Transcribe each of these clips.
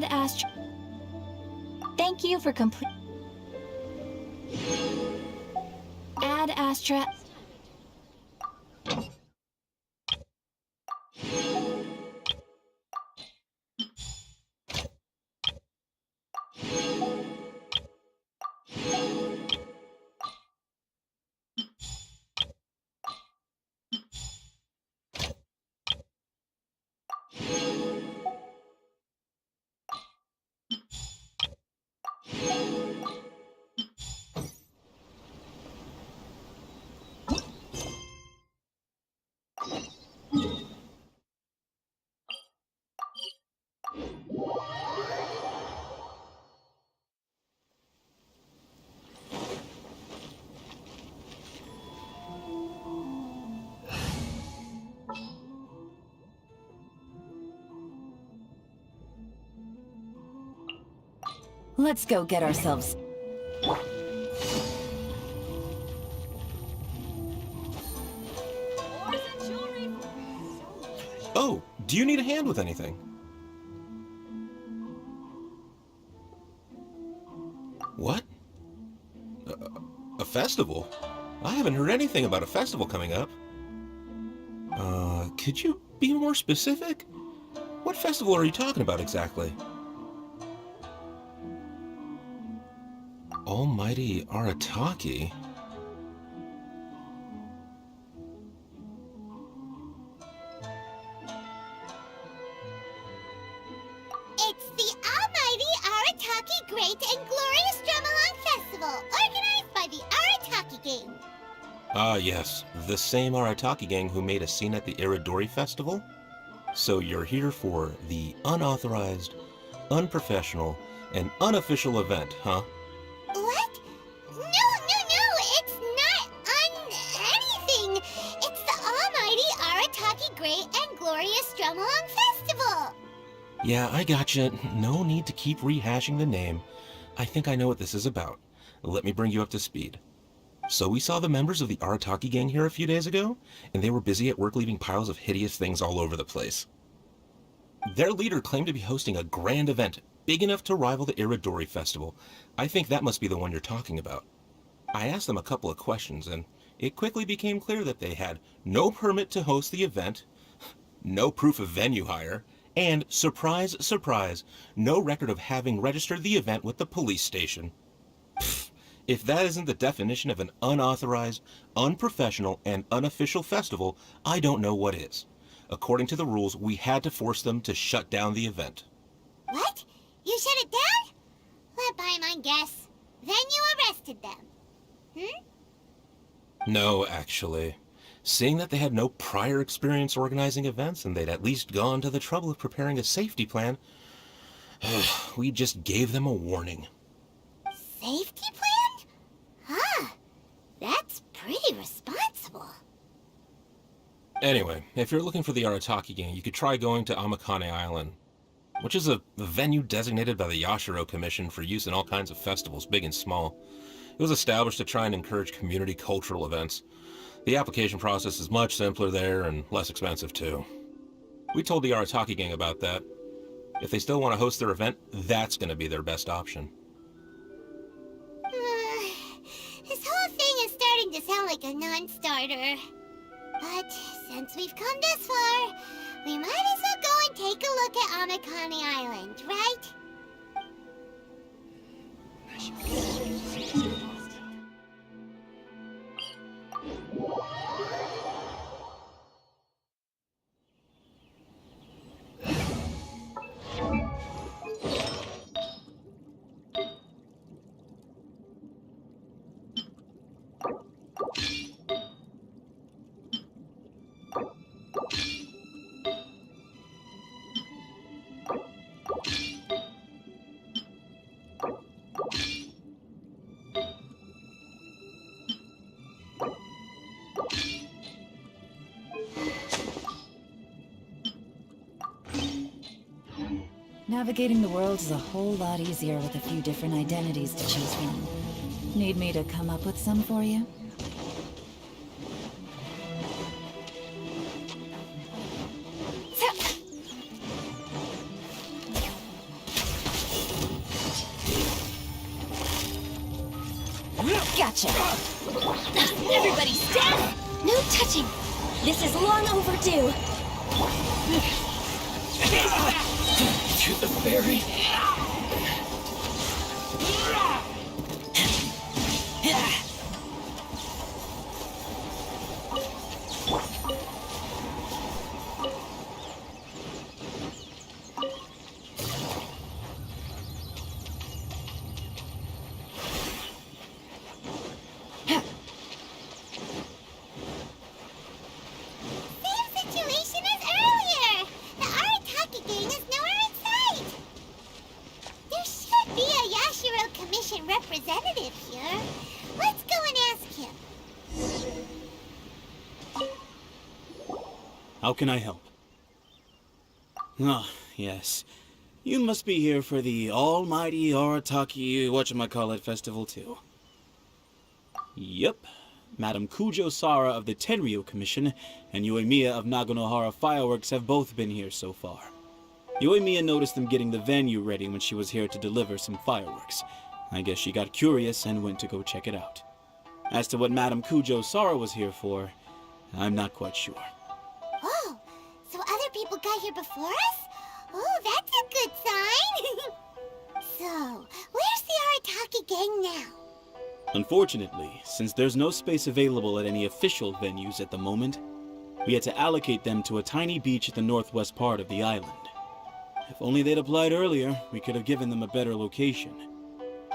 Add Astra. Thank you for complete. Add Astra. Let's go get ourselves... Oh, do you need a hand with anything? What? A festival? I haven't heard anything about a festival coming up. Could you be more specific? What festival are you talking about exactly? Almighty Arataki? It's the Almighty Arataki Great and Glorious Drumalong Festival, organized by the Arataki Gang. Ah, yes. The same Arataki gang who made a scene at the Iridori Festival? So you're here for the unauthorized, unprofessional, and unofficial event, huh? What? No, it's not anything. It's the Almighty Arataki Great and Glorious Drumalong Festival. Yeah, I gotcha. No need to keep rehashing the name. I think I know what this is about. Let me bring you up to speed. So we saw the members of the Arataki gang here a few days ago, and they were busy at work leaving piles of hideous things all over the place. Their leader claimed to be hosting a grand event, big enough to rival the Iridori Festival. I think that must be the one you're talking about. I asked them a couple of questions, and it quickly became clear that they had no permit to host the event, no proof of venue hire, and, surprise, surprise, no record of having registered the event with the police station. Pfft, if that isn't the definition of an unauthorized, unprofessional, and unofficial festival, I don't know what is. According to the rules, we had to force them to shut down the event. What? You shut it down? Let by my guess. Then you arrested them. No, actually. Seeing that they had no prior experience organizing events and they'd at least gone to the trouble of preparing a safety plan, we just gave them a warning. Safety plan? Huh. That's pretty responsible. Anyway, if you're looking for the Arataki gang, you could try going to Amakane Island, which is a venue designated by the Yashiro Commission for use in all kinds of festivals, big and small. It was established to try and encourage community cultural events. The application process is much simpler there and less expensive too. We told the Arataki gang about that. If they still want to host their event, that's going to be their best option. This whole thing is starting to sound like a non-starter. But since we've come this far, we might as well go and take a look at Amakane Island, right? Navigating the world is a whole lot easier with a few different identities to choose from. Need me to come up with some for you? Gotcha. Everybody stand! No touching! This is long overdue. To the ferry. Representative here. Let's go and ask him. How can I help? Ah, yes. You must be here for the almighty Arataki whatchamacallit festival too. Yep. Madam Kujo Sara of the Tenryo Commission and Yoimiya of Naganohara Fireworks have both been here so far. Yoimiya noticed them getting the venue ready when she was here to deliver some fireworks. I guess she got curious and went to go check it out. As to what Madam Kujo Sara was here for, I'm not quite sure. Oh, so other people got here before us? Oh, that's a good sign. So, where's the Arataki gang now? Unfortunately, since there's no space available at any official venues at the moment, we had to allocate them to a tiny beach at the northwest part of the island. If only they'd applied earlier, we could have given them a better location.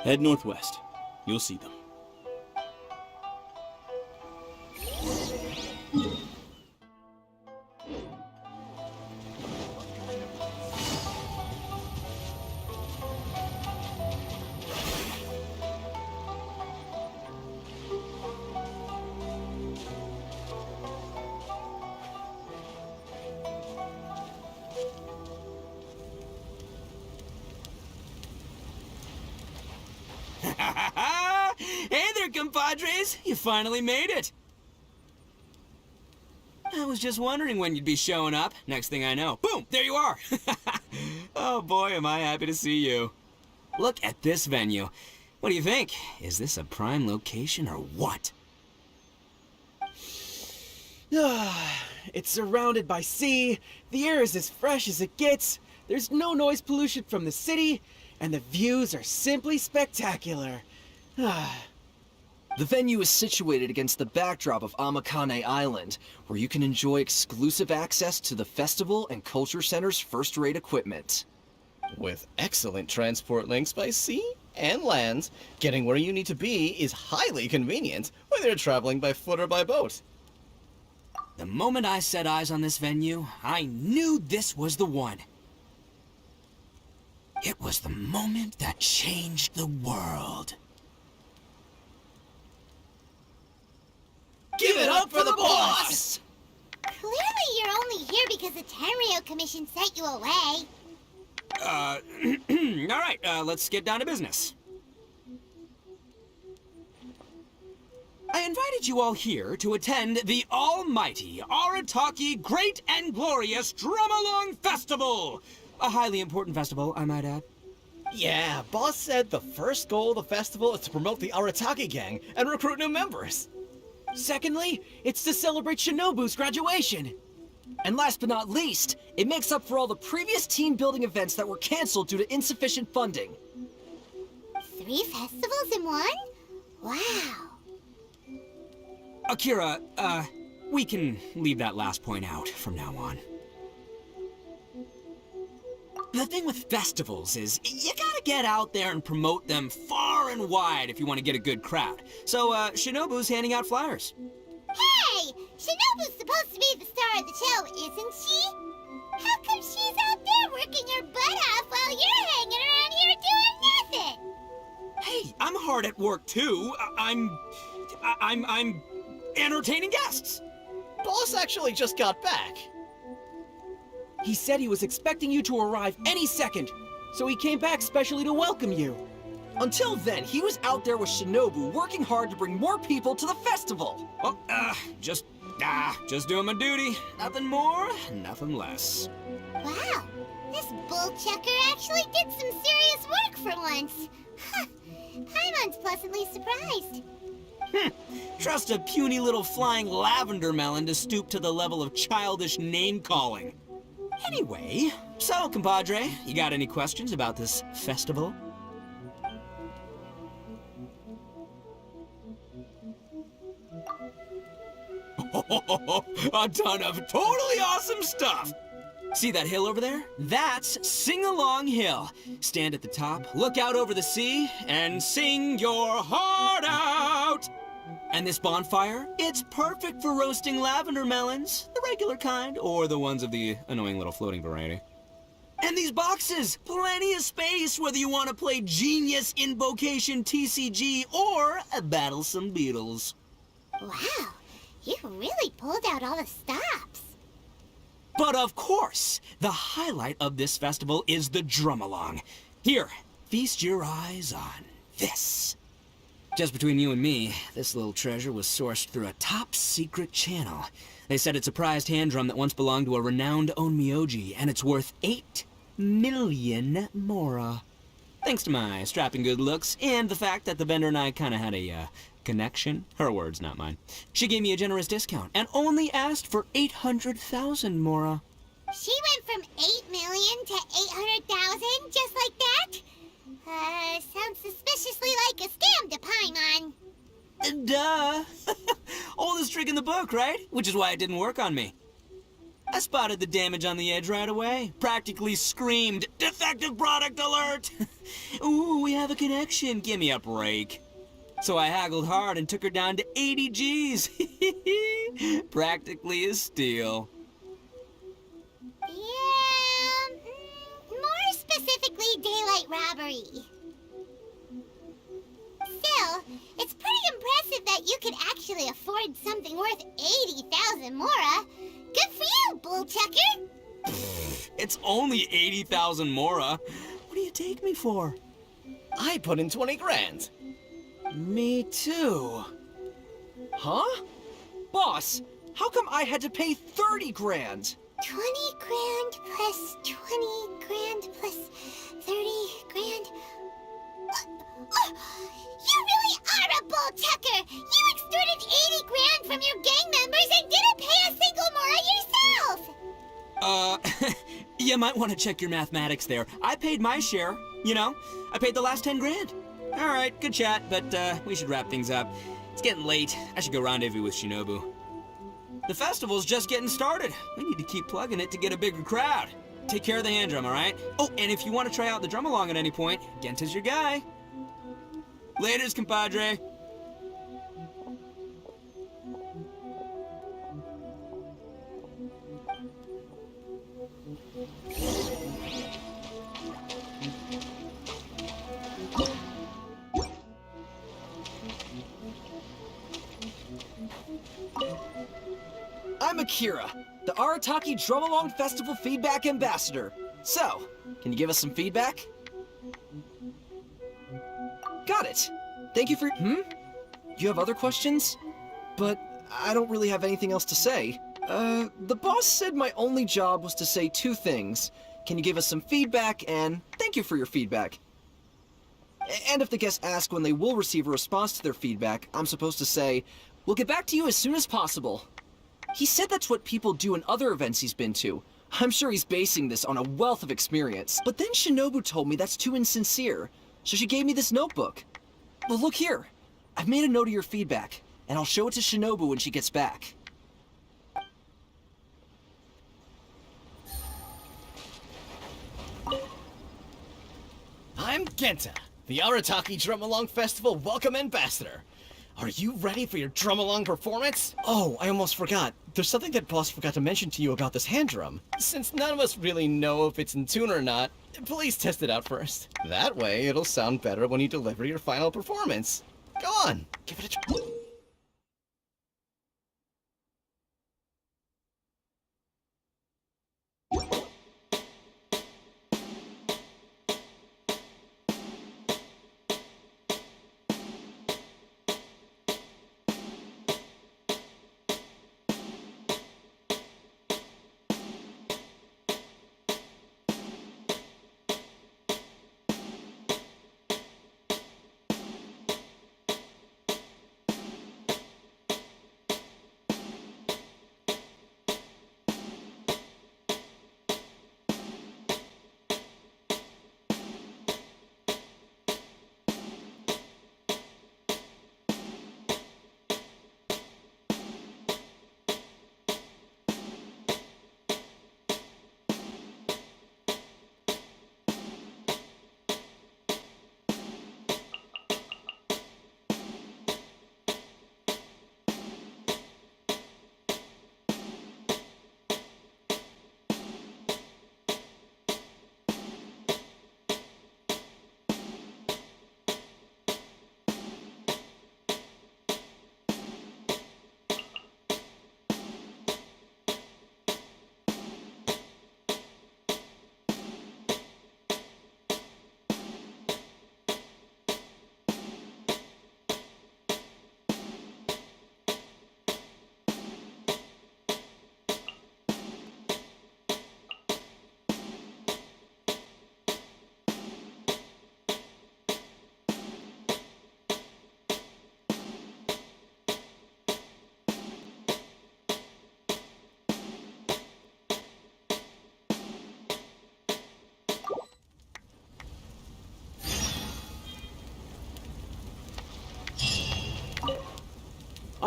Head northwest. You'll see them. Hey there, compadres! You finally made it! I was just wondering when you'd be showing up. Next thing I know, boom, there you are! Oh boy, am I happy to see you. Look at this venue. What do you think? Is this a prime location or what? It's surrounded by sea, the air is as fresh as it gets, there's no noise pollution from the city, and the views are simply spectacular. The venue is situated against the backdrop of Amakane Island, where you can enjoy exclusive access to the festival and culture center's first-rate equipment. With excellent transport links by sea and land, getting where you need to be is highly convenient, whether you're traveling by foot or by boat. The moment I set eyes on this venue, I knew this was the one. It was the moment that changed the world. Give it up for the boss! Clearly you're only here because the Tenryo Commission sent you away. Alright, let's get down to business. I invited you all here to attend the almighty Arataki Great and Glorious Drum-Along Festival! A highly important festival, I might add. Yeah, boss said the first goal of the festival is to promote the Arataki gang and recruit new members. Secondly, it's to celebrate Shinobu's graduation. And last but not least, it makes up for all the previous team-building events that were canceled due to insufficient funding. 3 festivals in one? Wow. Akira, we can leave that last point out from now on. The thing with festivals is, you gotta get out there and promote them far and wide if you want to get a good crowd. So, Shinobu's handing out flyers. Hey! Shinobu's supposed to be the star of the show, isn't she? How come she's out there working her butt off while you're hanging around here doing nothing? Hey, I'm hard at work too. I'm entertaining guests. Boss actually just got back. He said he was expecting you to arrive any second, so he came back specially to welcome you. Until then, he was out there with Shinobu working hard to bring more people to the festival. Well, just doing my duty. Nothing more, nothing less. Wow, this bullchucker actually did some serious work for once. Huh, Paimon's pleasantly surprised. Trust a puny little flying lavender melon to stoop to the level of childish name-calling. Anyway, so, compadre, you got any questions about this festival? A ton of totally awesome stuff! See that hill over there? That's Sing Along Hill. Stand at the top, look out over the sea, and sing your heart out! And this bonfire, it's perfect for roasting lavender melons, the regular kind, or the ones of the annoying little floating variety. And these boxes, plenty of space whether you want to play Genius Invocation TCG or battle some beetles. Wow, you really pulled out all the stops. But of course, the highlight of this festival is the drum-along. Here, feast your eyes on this. Just between you and me, this little treasure was sourced through a top-secret channel. They said it's a prized hand drum that once belonged to a renowned onmyoji, and it's worth 8 million mora. Thanks to my strapping good looks and the fact that the vendor and I kind of had a connection. Her words, not mine. She gave me a generous discount and only asked for 800,000 mora. She went from 8 million to 800,000 just like that? Sounds suspiciously like a scam to Paimon. Duh. Oldest trick in the book, right? Which is why it didn't work on me. I spotted the damage on the edge right away. Practically screamed, "Defective product alert!" Ooh, we have a connection. Give me a break. So I haggled hard and took her down to 80 G's. Practically a steal. Yeah, more specifically, daylight robbery. Still, it's pretty impressive that you could actually afford something worth 80,000 mora. Good for you, bull chucker. It's only 80,000 mora. What do you take me for? I put in 20 grand. Me too. Huh? Boss, how come I had to pay 30 grand? 20 grand plus 20 grand plus 30 grand. You really are a bull chucker! You extorted 80 grand from your gang members and didn't pay a single mora yourself! You might want to check your mathematics there. I paid my share, you know? I paid the last 10 grand. All right, good chat, but we should wrap things up. It's getting late. I should go rendezvous with Shinobu. The festival's just getting started. We need to keep plugging it to get a bigger crowd. Take care of the hand drum, all right? Oh, and if you want to try out the drum along at any point, Genta's your guy. Laters, compadre. I'm Akira, the Arataki Drum Along Festival Feedback Ambassador. So, can you give us some feedback? Got it. Thank you for... You have other questions? But I don't really have anything else to say. The boss said my only job was to say 2 things. Can you give us some feedback, and thank you for your feedback. And if the guests ask when they will receive a response to their feedback, I'm supposed to say, we'll get back to you as soon as possible. He said that's what people do in other events he's been to. I'm sure he's basing this on a wealth of experience. But then Shinobu told me that's too insincere, so she gave me this notebook. Well, look here. I've made a note of your feedback, and I'll show it to Shinobu when she gets back. I'm Genta, the Arataki Drum Along Festival Welcome Ambassador. Are you ready for your drum along performance? Oh, I almost forgot. There's something that Boss forgot to mention to you about this hand drum. Since none of us really know if it's in tune or not, please test it out first. That way, it'll sound better when you deliver your final performance. Go on, give it a try.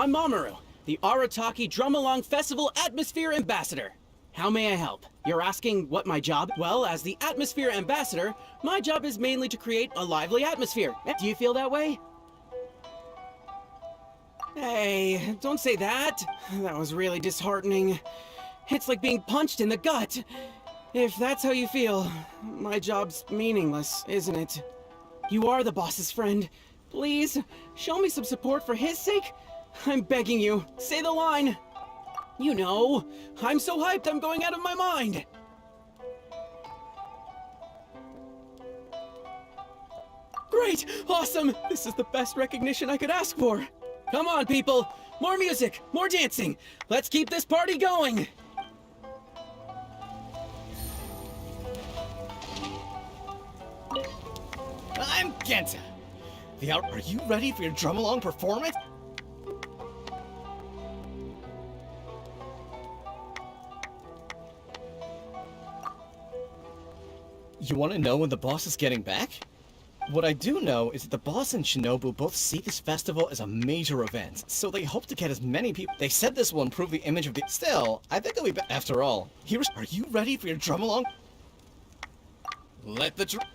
I'm Mamoru, the Arataki Drum-Along Festival Atmosphere Ambassador. How may I help? You're asking what my job? Well, as the Atmosphere Ambassador, my job is mainly to create a lively atmosphere. Do you feel that way? Hey, don't say that. That was really disheartening. It's like being punched in the gut. If that's how you feel, my job's meaningless, isn't it? You are the boss's friend. Please, show me some support for his sake. I'm begging you, say the line. You know, I'm so hyped I'm going out of my mind. Great! Awesome! This is the best recognition I could ask for. Come on, people! More music, more dancing! Let's keep this party going! I'm Genta. Are you ready for your drum-along performance? You want to know when the boss is getting back? What I do know is that the boss and Shinobu both see this festival as a major event, so they hope to get as many people. They said this will improve the image of the. Still, I think it'll be. After all, Are you ready for your drum along? Let the drum.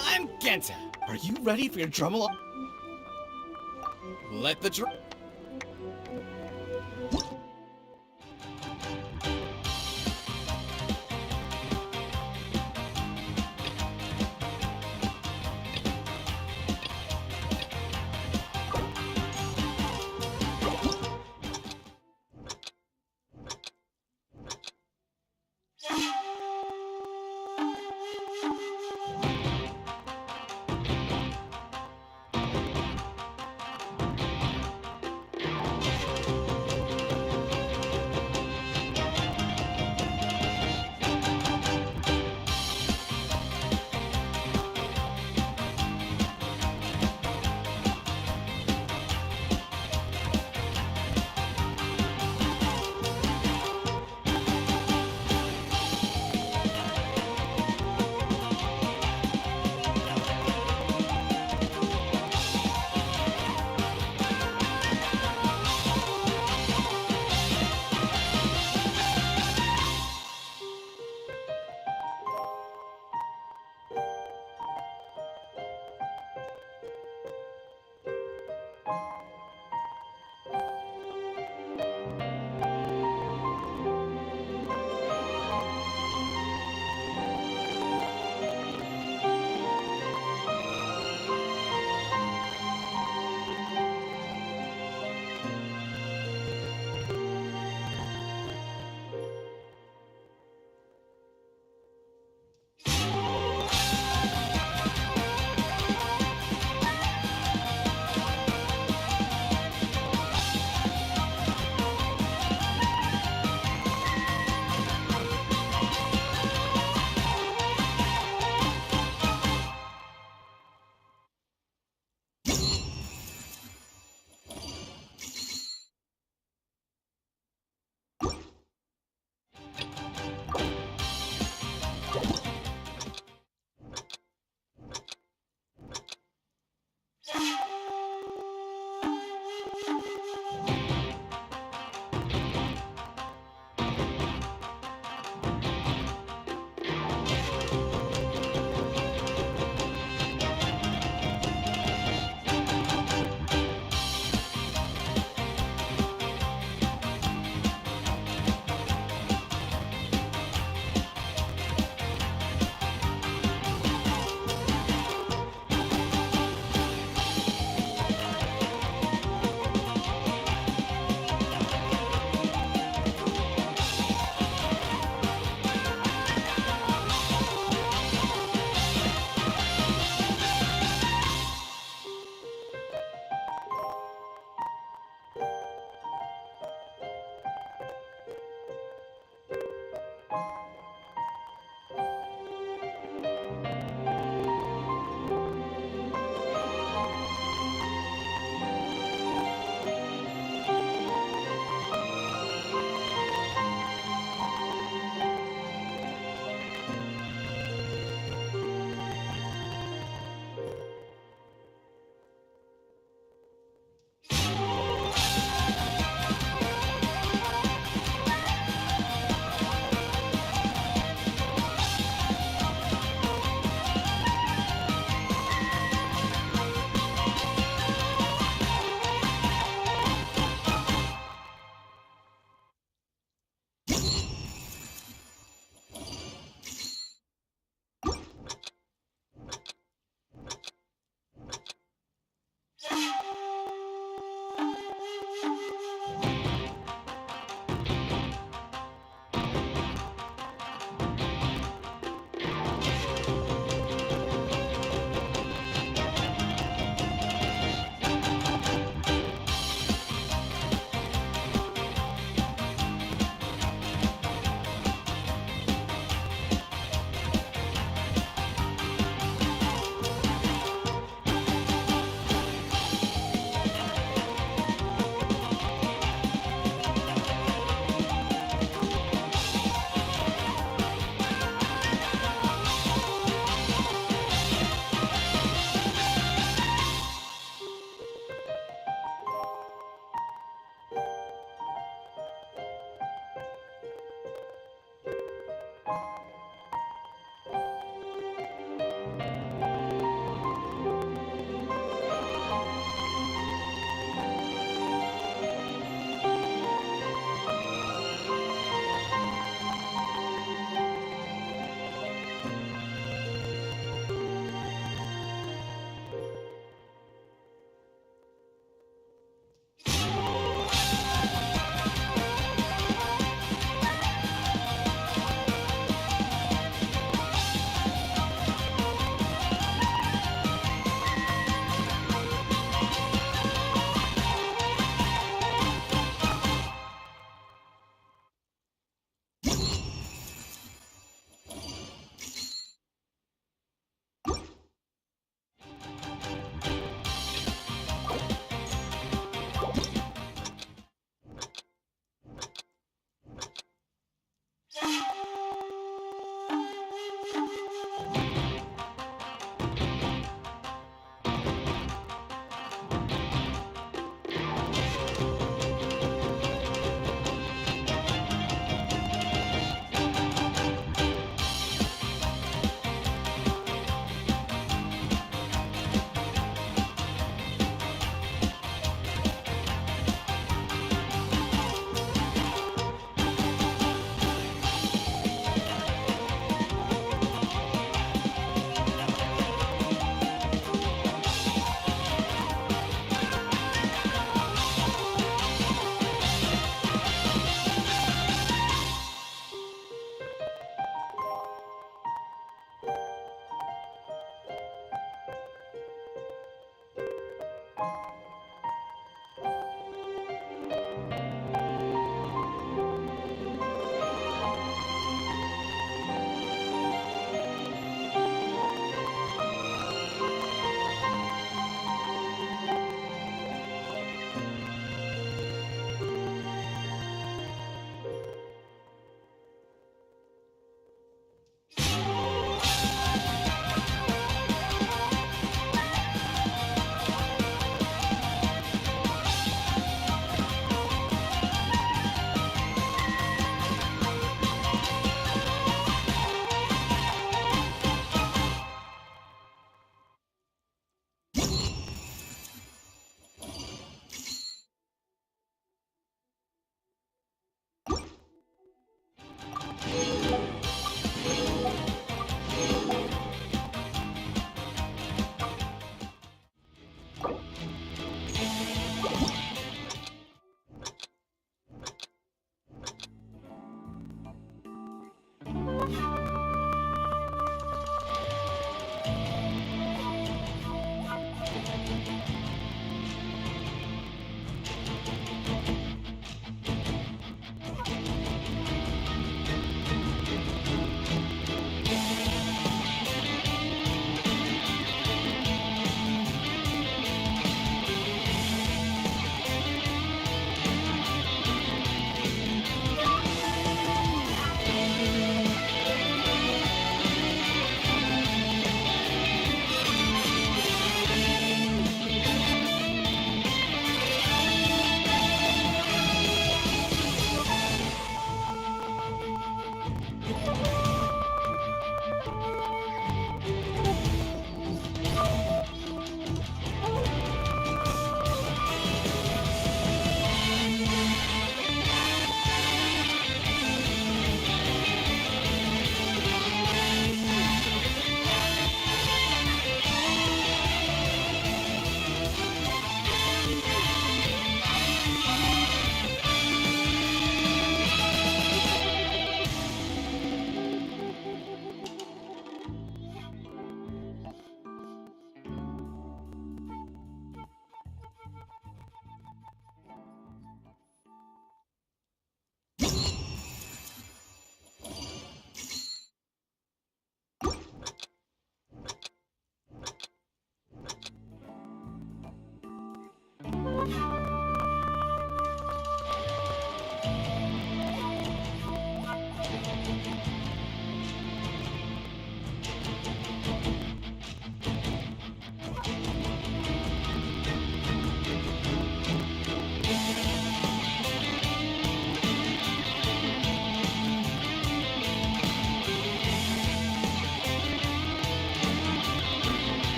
I'm Genta. Are you ready for your drum along? Let the drum.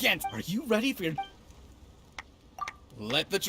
against. Are you ready for your... Let the